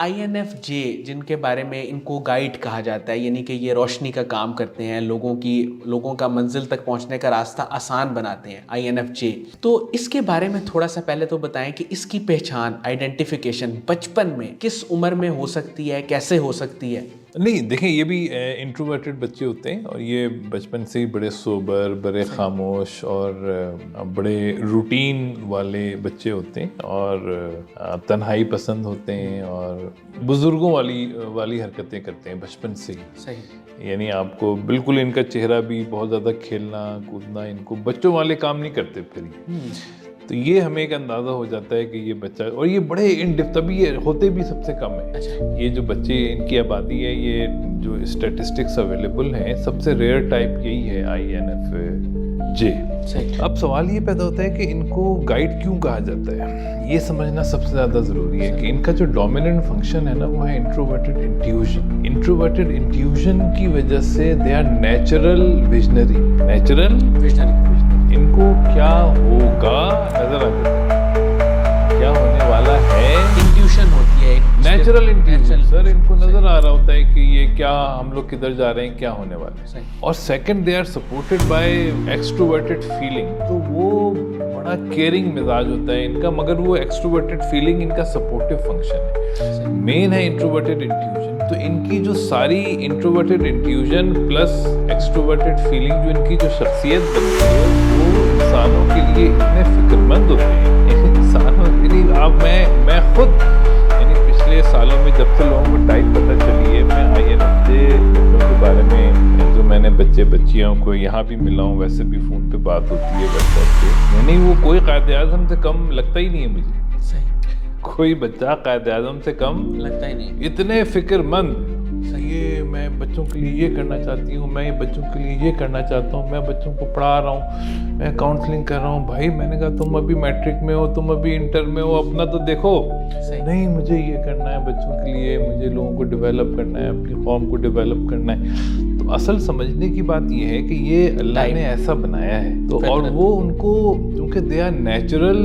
INFJ جن کے بارے میں ان کو گائیڈ کہا جاتا ہے، یعنی کہ یہ روشنی کا کام کرتے ہیں، لوگوں کا منزل تک پہنچنے کا راستہ آسان بناتے ہیں INFJ۔ تو اس کے بارے میں تھوڑا سا پہلے تو بتائیں کہ اس کی پہچان، آئیڈینٹیفیکیشن بچپن میں کس عمر میں ہو سکتی ہے، کیسے ہو سکتی ہے؟ نہیں دیکھیں، یہ بھی انٹروورٹڈ بچے ہوتے ہیں، اور یہ بچپن سے ہی بڑے سوبر، بڑے خاموش اور بڑے روٹین والے بچے ہوتے ہیں، اور تنہائی پسند ہوتے ہیں، اور بزرگوں والی حرکتیں کرتے ہیں بچپن سے ہی۔ صحیح۔ یعنی آپ کو بالکل ان کا چہرہ بھی بہت زیادہ کھیلنا کودنا، ان کو بچوں والے کام نہیں کرتے پھر یہ۔ تو یہ ہمیں ایک اندازہ ہو جاتا ہے کہ یہ بچہ، اور یہ بڑے تبھی یہ ہوتے بھی سب سے کم ہیں۔ یہ جو بچے ان کی آبادی ہے، یہ جو اسٹیٹسٹکس اویلیبل ہیں، سب سے ریئر ٹائپ یہی ہے INFJ۔ اب سوال یہ پیدا ہوتا ہے کہ ان کو گائیڈ کیوں کہا جاتا ہے، یہ سمجھنا سب سے زیادہ ضروری ہے کہ ان کا جو ڈومیننٹ فنکشن ہے نا، وہ ہے انٹروورٹڈ انٹیوژن۔ انٹروورٹڈ انٹیوژن کی وجہ سے دے آر نیچرل ویژنری۔ ان کو کیا ہوگا نظر آ جاتا ہے، کیا ہونے والا ہے، انٹیوشن ہوتی ہے، نیچرل انٹیوژن۔ سر ان کو نظر آ رہا ہوتا ہے کہ یہ کیا، ہم لوگ کدھر جا رہے ہیں، کیا ہونے والا ہے۔ اور second, they are supported by extroverted feeling. تو وہ بڑا کیئرنگ مزاج ہوتا ہے ان کا، مگر وہ ایکسٹروورٹڈ فیلنگ ان کا سپورٹو فنکشن ہے، مین ہے انٹروورٹڈ انٹیوژن۔ تو ان کی جو ساری انٹروورٹڈ انٹیوژن پلس ایکسٹروورٹڈ فیلنگ، جو ان کی جو شخصیت بنتی ہے، وہ انسانوں کے لیے اتنے فکر مند ہوتے ہیں، انسانوں کے لیے۔ اب میں خود یعنی پچھلے سالوں میں جب سے لوگوں کو ٹائپ پتہ چلی ہے، میں INFJ بچوں کے بارے میں، جو میں نے بچیوں کو یہاں بھی ملا ہوں، ویسے بھی فون پہ بات ہوتی ہے واٹس ایپ پہ، یعنی وہ کوئی قائد اعظم سے کم لگتا ہی نہیں ہے مجھے۔ کوئی بچہ قائد اعظم سے کم لگتا ہی نہیں، اتنے فکر مند۔ یہ میں بچوں کے لیے یہ کرنا چاہتی ہوں، میں بچوں کے لیے یہ کرنا چاہتا ہوں، میں بچوں کو پڑھا رہا ہوں، میں کاؤنسلنگ کر رہا ہوں۔ بھائی میں نے کہا تم ابھی میٹرک میں ہو، تم ابھی انٹر میں ہو، اپنا تو دیکھو۔ نہیں مجھے یہ کرنا ہے بچوں کے لیے، مجھے لوگوں کو ڈیولپ کرنا ہے، اپنی قوم کو ڈیولپ کرنا ہے۔ تو اصل سمجھنے کی بات یہ ہے کہ یہ اللہ نے ایسا بنایا ہے، تو اور وہ ان کو کیونکہ دے آر نیچرل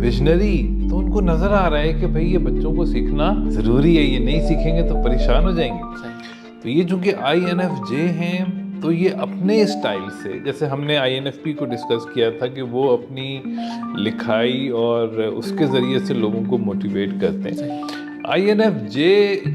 ویژنری، تو ان کو نظر آ رہا ہے کہ بھائی یہ بچوں کو سیکھنا ضروری ہے، یہ نہیں سیکھیں گے تو پریشان ہو جائیں گے۔ تو یہ چونکہ INFJ ہیں، تو یہ اپنے اسٹائل سے، جیسے ہم نے INFP کو ڈسکس کیا تھا کہ وہ اپنی لکھائی اور اس کے ذریعے سے لوگوں کو موٹیویٹ کرتے ہیں۔ INFJ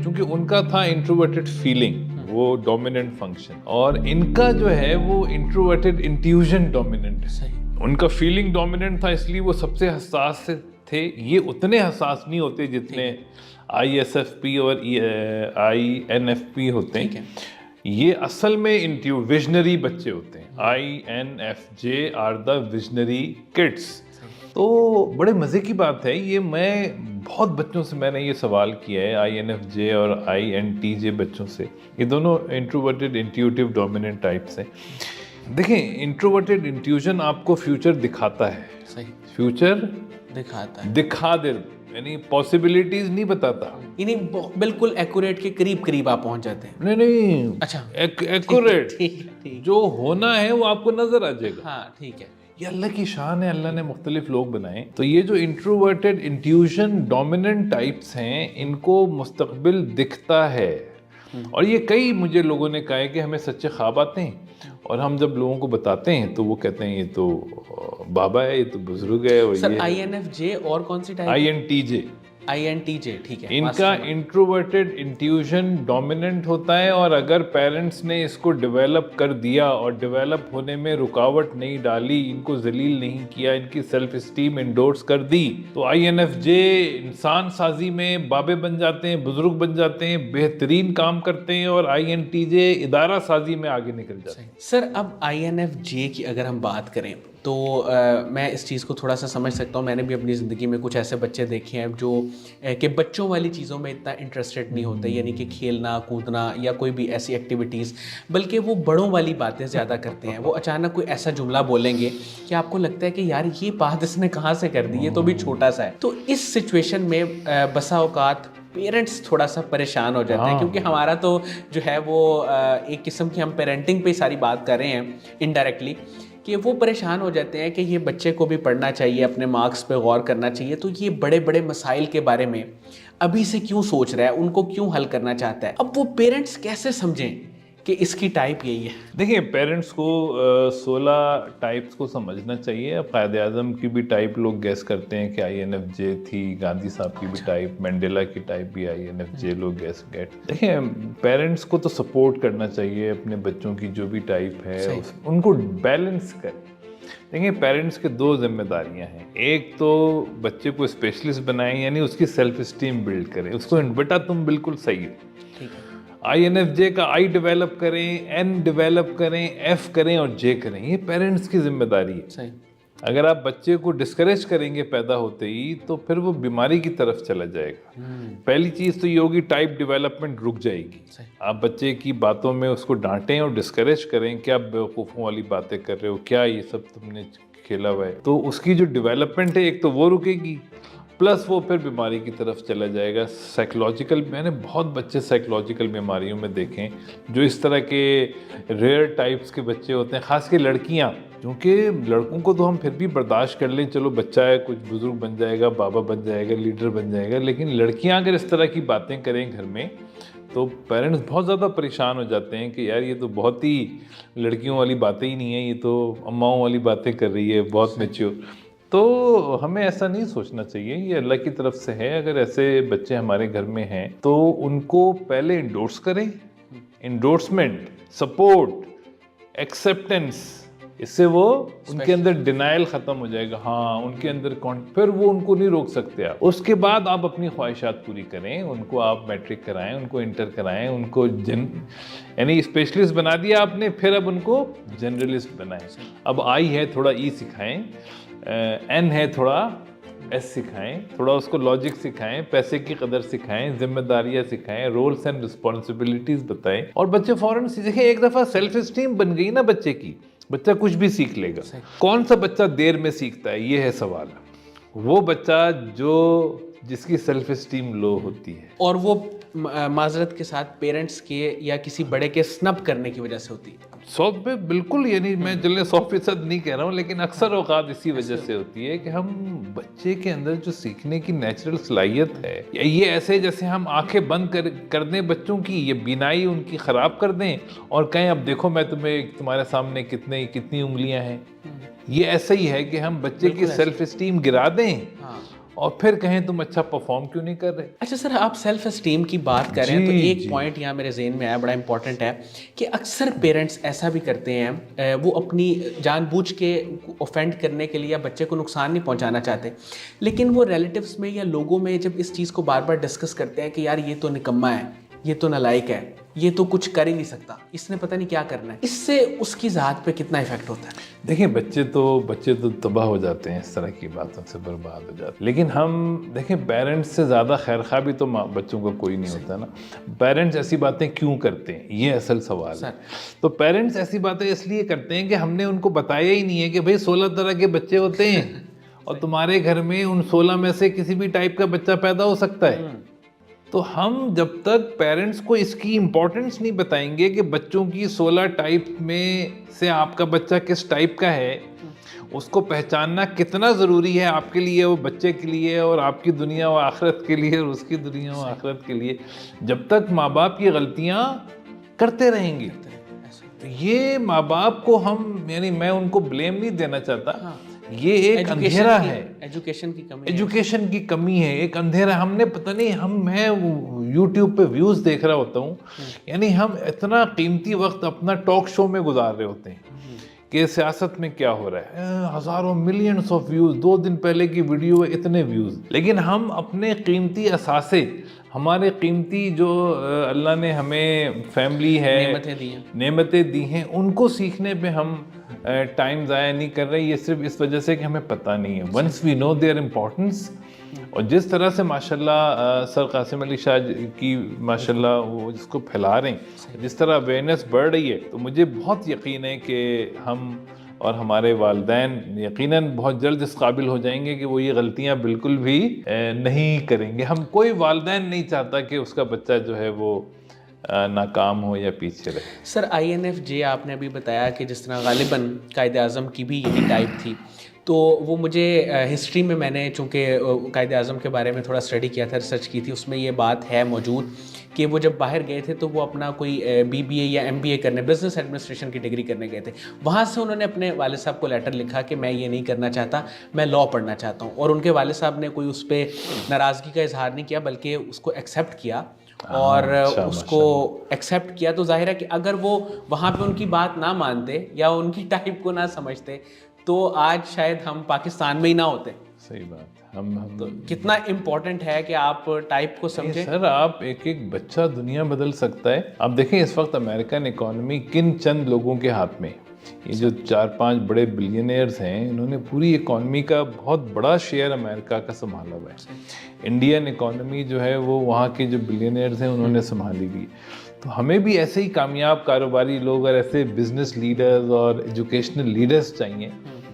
چونکہ ان کا تھا انٹروورٹڈ فیلنگ، وہ ڈومیننٹ فنکشن، اور ان کا جو ہے وہ انٹروورٹڈ انٹیوژن ڈومیننٹ ہے۔ ان کا فیلنگ ڈومیننٹ تھا، اس لیے وہ سب سے حساس تھے۔ یہ اتنے حساس نہیں ہوتے جتنے ISFP اور INFP ہوتے ہیں۔ یہ اصل میں ویژنری بچے ہوتے ہیں۔ INFJ are the visionary kids. تو بڑے مزے کی بات ہے یہ، میں بہت بچوں سے میں نے یہ سوال کیا ہے، INFJ اور INTJ بچوں سے، یہ دونوں انٹروورٹڈ انٹیوٹیو ڈومیننٹ ٹائپس ہیں۔ دیکھیں انٹروورٹڈ انٹیوژن آپ کو فیوچر دکھاتا ہے، فیوچر دکھا دے، یعنی پاسبلٹیز نہیں بتاتا، یعنی بالکل ایکوریٹ کے قریب آپ پہنچ جاتے ہیں۔ نہیں اچھا ایکوریٹ جو ہونا ہے وہ آپ کو نظر آ جائے گا۔ ہاں ٹھیک ہے، یہ اللہ کی شان ہے، اللہ نے مختلف لوگ بنائے۔ تو یہ جو انٹروورٹڈ انٹیوژن ڈومیننٹ ٹائپس ہیں، ان کو مستقبل دکھتا ہے، اور یہ کئی مجھے لوگوں نے کہا ہے کہ ہمیں سچے خواب آتے ہیں، اور ہم جب لوگوں کو بتاتے ہیں تو وہ کہتے ہیں یہ تو بابا ہے، یہ تو بزرگ ہے۔ سر INFJ اور کون سی ٹائپ؟ INTJ ٹھیک ہے۔ ان کا انٹروورٹڈ انٹیوژن ڈومیننٹ ہوتا ہے، اور اگر پیرنٹس نے اس کو ڈیولپ کر دیا اور ڈیولپ ہونے میں رکاوٹ نہیں ڈالی، ان کو ذلیل نہیں کیا، ان کی سیلف اسٹیم انڈورس کر دی، تو INFJ انسان سازی میں بابے بن جاتے ہیں، بزرگ بن جاتے ہیں، بہترین کام کرتے ہیں، اور INTJ ادارہ سازی میں آگے نکل جاتے ہیں۔ سر اب INFJ کی اگر ہم بات کریں تو میں اس چیز کو تھوڑا سا سمجھ سکتا ہوں، میں نے بھی اپنی زندگی میں کچھ ایسے بچے دیکھے ہیں جو کہ بچوں والی چیزوں میں اتنا انٹرسٹڈ نہیں ہوتے، یعنی کہ کھیلنا کودنا یا کوئی بھی ایسی ایکٹیویٹیز، بلکہ وہ بڑوں والی باتیں زیادہ کرتے ہیں۔ وہ اچانک کوئی ایسا جملہ بولیں گے کہ آپ کو لگتا ہے کہ یار یہ بات اس نے کہاں سے کر دی، یہ تو بھی چھوٹا سا ہے۔ تو اس سچویشن میں بسا اوقات پیرنٹس تھوڑا سا پریشان ہو جاتے ہیں، کیونکہ ہمارا تو جو ہے وہ ایک قسم کی ہم پیرنٹنگ پہ ساری بات کر رہے ہیں انڈائریکٹلی، کہ وہ پریشان ہو جاتے ہیں کہ یہ بچے کو بھی پڑھنا چاہیے، اپنے مارکس پہ غور کرنا چاہیے۔ تو یہ بڑے بڑے مسائل کے بارے میں ابھی سے کیوں سوچ رہا ہے, ان کو کیوں حل کرنا چاہتا ہے, اب وہ پیرنٹس کیسے سمجھیں کہ اس کی ٹائپ یہی ہے؟ دیکھیں پیرنٹس کو 16 ٹائپس کو سمجھنا چاہیے. اب قائد اعظم کی بھی ٹائپ لوگ گیس کرتے ہیں کہ INFJ تھی, گاندھی صاحب کی بھی ٹائپ, مینڈیلا کی ٹائپ بھی INFJ لوگ گیس گیٹ. دیکھیں پیرنٹس کو تو سپورٹ کرنا چاہیے اپنے بچوں کی جو بھی ٹائپ ہے, ان کو بیلنس کریں. دیکھیں پیرنٹس کے 2 ذمہ داریاں ہیں. ایک تو بچے کو اسپیشلسٹ بنائیں, یعنی اس کی سیلف اسٹیم بلڈ کریں, اس کو بیٹا تم بالکل صحیح ہو. INFJ کا I ڈیولپ کریں, N ڈیولپ کریں, F کریں اور J کریں. یہ پیرنٹس کی ذمہ داری ہے. صحیح. اگر آپ بچے کو ڈسکریج کریں گے پیدا ہوتے ہی تو پھر وہ بیماری کی طرف چلا جائے گا. پہلی چیز تو یہ ہوگی ٹائپ ڈیولپمنٹ رک جائے گی. آپ بچے کی باتوں میں اس کو ڈانٹیں اور ڈسکریج کریں, کیا بیوقوفوں والی باتیں کر رہے ہو, کیا یہ سب تم نے کھیلا ہوا ہے, تو اس کی جو ڈیولپمنٹ ہے ایک تو وہ رکے گی, پلس وہ پھر بیماری کی طرف چلا جائے گا. سائیکلوجیکل, میں نے بہت بچے سائیکلوجیکل بیماریوں میں دیکھیں جو اس طرح کے ریئر ٹائپس کے بچے ہوتے ہیں, خاص کے لڑکیاں. کیونکہ لڑکوں کو تو ہم پھر بھی برداشت کر لیں, چلو بچہ ہے, کچھ بزرگ بن جائے گا, بابا بن جائے گا, لیڈر بن جائے گا, لیکن لڑکیاں اگر اس طرح کی باتیں کریں گھر میں تو پیرنٹس بہت زیادہ پریشان ہو جاتے ہیں کہ یار یہ تو بہت ہی لڑکیوں والی باتیں ہی نہیں ہیں, یہ تو اماؤں والی باتیں کر رہی ہے, بہت میچیور. تو ہمیں ایسا نہیں سوچنا چاہیے, یہ اللہ کی طرف سے ہے. اگر ایسے بچے ہمارے گھر میں ہیں تو ان کو پہلے انڈورس کریں. انڈورسمنٹ, سپورٹ, ایکسیپٹنس, اس سے وہ ان کے اندر ڈینائل ختم ہو جائے گا. ہاں ان کے اندر پھر وہ ان کو نہیں روک سکتے آپ. اس کے بعد آپ اپنی خواہشات پوری کریں, ان کو آپ میٹرک کرائیں, ان کو انٹر کرائیں, ان کو یعنی اسپیشلسٹ بنا دیا آپ نے, پھر اب ان کو جنرلسٹ بنائیں. اب آئی ہے تھوڑا ای سکھائیں, N ہے تھوڑا S سکھائیں, تھوڑا اس کو لاجک سکھائیں, پیسے کی قدر سکھائیں, ذمہ داریاں سکھائیں, رولس اینڈ رسپانسبلٹیز بتائیں, اور بچے فوراً دیکھیں ایک دفعہ سیلف اسٹیم بن گئی نا بچے کی, بچہ کچھ بھی سیکھ لے گا. کون سا بچہ دیر میں سیکھتا ہے, یہ ہے سوال. وہ بچہ جس کی سیلف اسٹیم لو ہوتی ہے, اور وہ معذرت کے ساتھ پیرنٹس کے یا کسی بڑے کے سنب کرنے کی وجہ سے ہوتی ہے. 100 پہ بالکل, یعنی میں چلے 100% نہیں کہہ رہا ہوں, لیکن اکثر اوقات اسی وجہ سے ہوتی ہے کہ ہم بچے کے اندر جو سیکھنے کی نیچرل صلاحیت ہے, یہ ایسے جیسے ہم آنکھیں بند کر دیں بچوں کی, یہ بینائی ان کی خراب کر دیں اور کہیں اب دیکھو میں تمہارے سامنے کتنی انگلیاں ہیں. یہ ایسا ہی ہے کہ ہم بچے کی سیلف اسٹیم گرا دیں اور پھر کہیں تم اچھا پرفارم کیوں نہیں کر رہے. اچھا سر, آپ سیلف اسٹیم کی بات کر رہے ہیں تو ایک پوائنٹ یہاں میرے ذہن میں آیا, بڑا امپورٹنٹ ہے, کہ اکثر پیرنٹس ایسا بھی کرتے ہیں, وہ اپنی جان بوجھ کے اوفینڈ کرنے کے لیے یا بچے کو نقصان نہیں پہنچانا چاہتے, لیکن وہ ریلیٹیوز میں یا لوگوں میں جب اس چیز کو بار بار ڈسکس کرتے ہیں کہ یار یہ تو نکما ہے, یہ تو نالائق ہے, یہ تو کچھ کر ہی نہیں سکتا, اس نے پتہ نہیں کیا کرنا ہے, اس سے اس کی ذات پہ کتنا ایفیکٹ ہوتا ہے؟ دیکھیں بچے تو تباہ ہو جاتے ہیں, اس طرح کی باتوں سے برباد ہو جاتے ہیں. لیکن ہم دیکھیں پیرنٹس سے زیادہ خیر خواہ بھی تو بچوں کا کوئی نہیں ہوتا نا. پیرنٹس ایسی باتیں کیوں کرتے ہیں, یہ اصل سوال ہے. تو پیرنٹس ایسی باتیں اس لیے کرتے ہیں کہ ہم نے ان کو بتایا ہی نہیں ہے کہ بھئی 16 طرح کے بچے ہوتے ہیں اور تمہارے گھر میں ان 16 میں سے کسی بھی ٹائپ کا بچہ پیدا ہو سکتا ہے. تو ہم جب تک پیرنٹس کو اس کی امپورٹنس نہیں بتائیں گے کہ بچوں کی 16 ٹائپ میں سے آپ کا بچہ کس ٹائپ کا ہے, اس کو پہچاننا کتنا ضروری ہے آپ کے لیے, وہ بچے کے لیے, اور آپ کی دنیا و آخرت کے لیے, اور اس کی دنیا و آخرت کے لیے, جب تک ماں باپ کی غلطیاں کرتے رہیں گے, یہ ماں باپ کو ہم, یعنی میں ان کو بلیم نہیں دینا چاہتا, یہ ایک اندھیرا ہے, ایجوکیشن کی کمی ہے, ایک اندھیرا. ہم نے پتہ نہیں, میں یوٹیوب پہ ویوز دیکھ رہا ہوتا ہوں, یعنی ہم اتنا قیمتی وقت اپنا ٹاک شو میں گزار رہے ہوتے ہیں کہ سیاست میں کیا ہو رہا ہے, ہزاروں ملینز آف ویوز, 2 دن پہلے کی ویڈیو ہے اتنے ویوز, لیکن ہم اپنے قیمتی اثاثے, ہمارے قیمتی جو اللہ نے ہمیں فیملی ہے نعمتیں دی ہیں, ان کو سیکھنے پہ ہم ٹائم ضائع نہیں کر رہے. یہ صرف اس وجہ سے کہ ہمیں پتہ نہیں ہے. Once we know their importance, اور جس طرح سے ماشاءاللہ سر قاسم علی شاہ کی ماشاءاللہ وہ جس کو پھیلا رہے ہیں, جس طرح اویئرنیس بڑھ رہی ہے, تو مجھے بہت یقین ہے کہ ہم اور ہمارے والدین یقیناً بہت جلد اس قابل ہو جائیں گے کہ وہ یہ غلطیاں بالکل بھی نہیں کریں گے. ہم کوئی والدین نہیں چاہتا کہ اس کا بچہ جو ہے وہ ناکام ہو یا پیچھے رہے. سر INFJ آپ نے ابھی بتایا کہ جس طرح غالباً قائد اعظم کی بھی یہی ٹائپ تھی, تو وہ مجھے ہسٹری میں نے چونکہ قائد اعظم کے بارے میں تھوڑا اسٹڈی کیا تھا, ریسرچ کی تھی, اس میں یہ بات ہے موجود کہ وہ جب باہر گئے تھے تو وہ اپنا کوئی BBA یا MBA کرنے, بزنس ایڈمنسٹریشن کی ڈگری کرنے گئے تھے. وہاں سے انہوں نے اپنے والد صاحب کو لیٹر لکھا کہ میں یہ نہیں کرنا چاہتا, میں لاء پڑھنا چاہتا ہوں, اور ان کے والد صاحب نے کوئی اس پہ ناراضگی کا اظہار نہیں کیا بلکہ اس کو ایکسیپٹ کیا, اور اس کو ایکسیپٹ کیا. تو ظاہر ہے کہ اگر وہ وہاں پہ ان کی بات نہ مانتے یا ان کی ٹائپ کو نہ سمجھتے تو آج شاید ہم پاکستان میں ہی نہ ہوتے. صحیح بات. ہم تو کتنا امپورٹنٹ ہے کہ آپ ٹائپ کو سمجھیں. سر آپ ایک بچہ دنیا بدل سکتا ہے. آپ دیکھیں اس وقت امریکن اکانومی کن چند لوگوں کے ہاتھ میں. یہ جو 4-5 بڑے بلینئرز ہیں, انہوں نے پوری اکانومی کا بہت بڑا شیئر امریکہ کا سنبھالا ہوا ہے. انڈین اکانومی جو ہے وہ وہاں کے جو بلینئرز ہیں انہوں نے سنبھالی ہوئی. تو ہمیں بھی ایسے ہی کامیاب کاروباری لوگ اور ایسے بزنس لیڈرز اور ایجوکیشنل لیڈرز چاہیے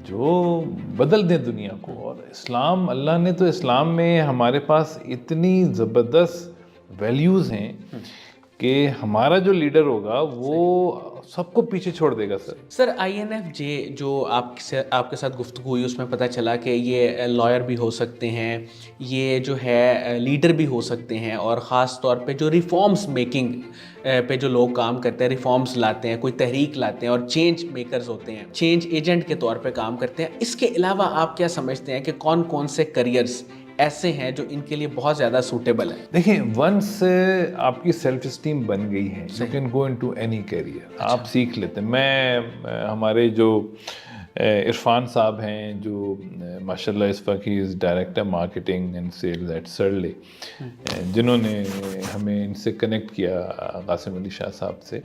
جو بدل دیں دنیا کو. اور اسلام, اللہ نے تو اسلام میں ہمارے پاس اتنی زبردست ویلیوز ہیں کہ ہمارا جو لیڈر ہوگا وہ سب کو پیچھے چھوڑ دے گا. سر INFJ جو آپ کے ساتھ گفتگو ہوئی اس میں پتہ چلا کہ یہ لائر بھی ہو سکتے ہیں, یہ جو ہے لیڈر بھی ہو سکتے ہیں, اور خاص طور پہ جو ریفارمز میکنگ پہ جو لوگ کام کرتے ہیں, ریفارمز لاتے ہیں, کوئی تحریک لاتے ہیں, اور چینج میکرز ہوتے ہیں, چینج ایجنٹ کے طور پہ کام کرتے ہیں. اس کے علاوہ آپ کیا سمجھتے ہیں کہ کون کون سے کریئرز ایسے ہیں جو ان کے لیے بہت زیادہ سوٹیبل ہیں؟ دیکھیں, ونس آپ کی سیلف اسٹیم بن گئی ہے, you can go into any career. آپ سیکھ لیتے ہیں. میں ہمارے جو عرفان صاحب ہیں جو ماشاء اللہ اس وقت ہی is director marketing and sales at Searle, جنہوں نے ہمیں ان سے کنیکٹ کیا قاسم علی شاہ صاحب سے,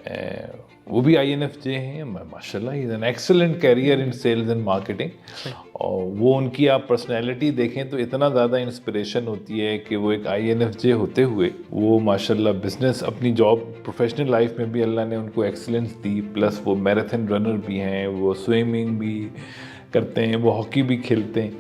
وہ بھی INFJ ہیں. ماشاء اللہ he is an excellent career in sales and marketing. اور وہ ان کی آپ پرسنالٹی دیکھیں تو اتنا زیادہ انسپریشن ہوتی ہے کہ وہ ایک INFJ ہوتے ہوئے وہ ماشاء اللہ بزنس, اپنی جاب, پروفیشنل لائف میں بھی اللہ نے ان کو ایکسلنس دی, پلس وہ میراتھن رنر بھی ہیں, وہ سوئمنگ بھی کرتے ہیں, وہ ہاکی بھی کھیلتے ہیں.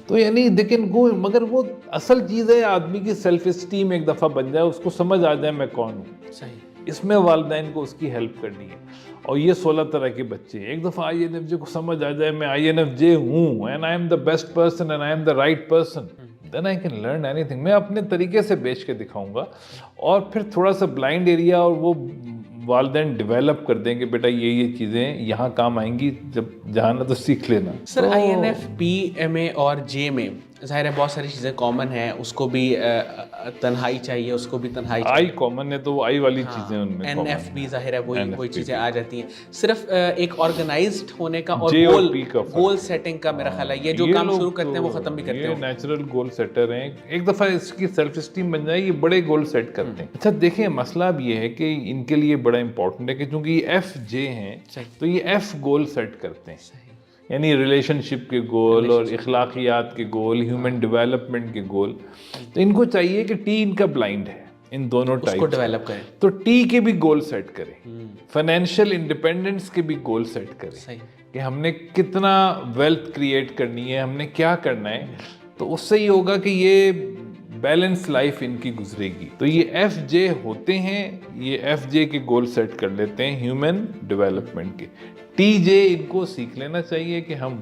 تو یعنی دے کین گو, مگر وہ اصل چیز ہے آدمی کی سیلف اسٹیم ایک دفعہ بن جائے, اس کو سمجھ آ جائے میں کون ہوں. صحیح. اس میں والدین کو اس کی ہیلپ کرنی ہے. اور یہ 16 طرح کے بچے ہیں, ایک دفعہ INFJ کو سمجھ آ جائے میں INFJ ہوں and I am the best person and I am the right person, then I can learn anything. میں اپنے طریقے سے بیچ کے دکھاؤں گا, اور پھر تھوڑا سا بلائنڈ ایریا اور وہ والدین ڈیولپ کر دیں کہ بیٹا یہ چیزیں یہاں کام آئیں گی, جب جانا تو سیکھ لینا. سر INFP میں اور J میں ظاہر ہے بہت ساری چیزیں کامن ہیں, اس کو بھی تنہائی چاہیے, اس کو بھی تنہائی چاہیے. I کامن ہے تو وہ I والی چیزیں ان میں کامن ہیں. NFP ظاہر ہے وہی چیزیں آ جاتی ہیں. صرف ایک آرگنائزڈ ہونے کا اور گول سیٹنگ کا میرا خیال ہے, یہ جو کام شروع کرتے ہیں وہ ختم بھی کرتے ہیں. یہ نیچرل گول سیٹر ہیں, ایک دفعہ اس کی سیلف اسٹیم بن جائے یہ بڑے گول سیٹ کرتے ہیں. اچھا دیکھیں, مسئلہ اب یہ ہے کہ ان کے لیے بڑا امپورٹنٹ ہے کہ چونکہ یہ FJ ہیں تو یہ F گول سیٹ کرتے ہیں, یعنی ریلیشن شپ کے گول اور اخلاقیات کے گول, ہیومن ڈیولپمنٹ کے گول. تو ان کو چاہیے کہ T ان کا بلائنڈ ہے, ان دونوں ٹائپ کو ڈیولپ کریں, تو T کے بھی گول سیٹ کریں, فائنینشیل انڈیپینڈنس کے بھی گول سیٹ کریں کہ ہم نے کتنا ویلتھ کریٹ کرنی ہے, ہم نے کیا کرنا ہے. تو اس سے یہ ہوگا کہ یہ بیلنس لائف ان کی گزرے گی. تو یہ FJ ہوتے ہیں, یہ FJ کے گول سیٹ کر لیتے ہیں ہیومن ڈیولپمنٹ کے. TJ ان کو سیکھ لینا چاہیے کہ ہم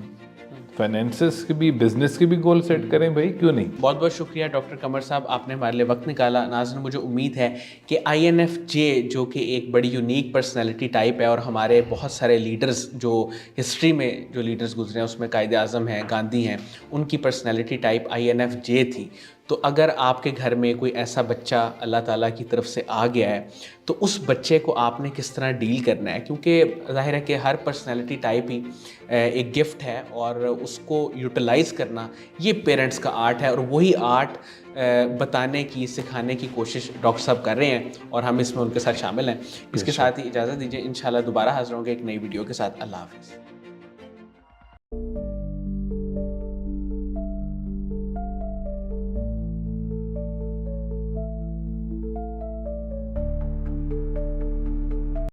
فائنینسز کے بھی, بزنس کے بھی گول سیٹ کریں, بھائی کیوں نہیں. بہت بہت شکریہ ڈاکٹر قمر صاحب, آپ نے ہمارے لیے وقت نکالا. ناظرین, مجھے امید ہے کہ INFJ جو کہ ایک بڑی یونیک پرسنالٹی ٹائپ ہے, اور ہمارے بہت سارے لیڈرز جو ہسٹری میں جو لیڈرز گزرے ہیں اس میں قائد اعظم ہیں, گاندھی ہیں, ان کی پرسنالٹی ٹائپ INFJ تھی. تو اگر آپ کے گھر میں کوئی ایسا بچہ اللہ تعالیٰ کی طرف سے آ گیا ہے تو اس بچے کو آپ نے کس طرح ڈیل کرنا ہے, کیونکہ ظاہر ہے کہ ہر پرسنالٹی ٹائپ ہی ایک گفٹ ہے, اور اس کو یوٹیلائز کرنا یہ پیرنٹس کا آرٹ ہے, اور وہی آرٹ بتانے کی, سکھانے کی کوشش ڈاکٹر صاحب کر رہے ہیں, اور ہم اس میں ان کے ساتھ شامل ہیں. اس کے ساتھ ہی اجازت دیجیے, انشاءاللہ دوبارہ حاضر ہوں گے ایک نئی ویڈیو کے ساتھ. اللہ حافظ.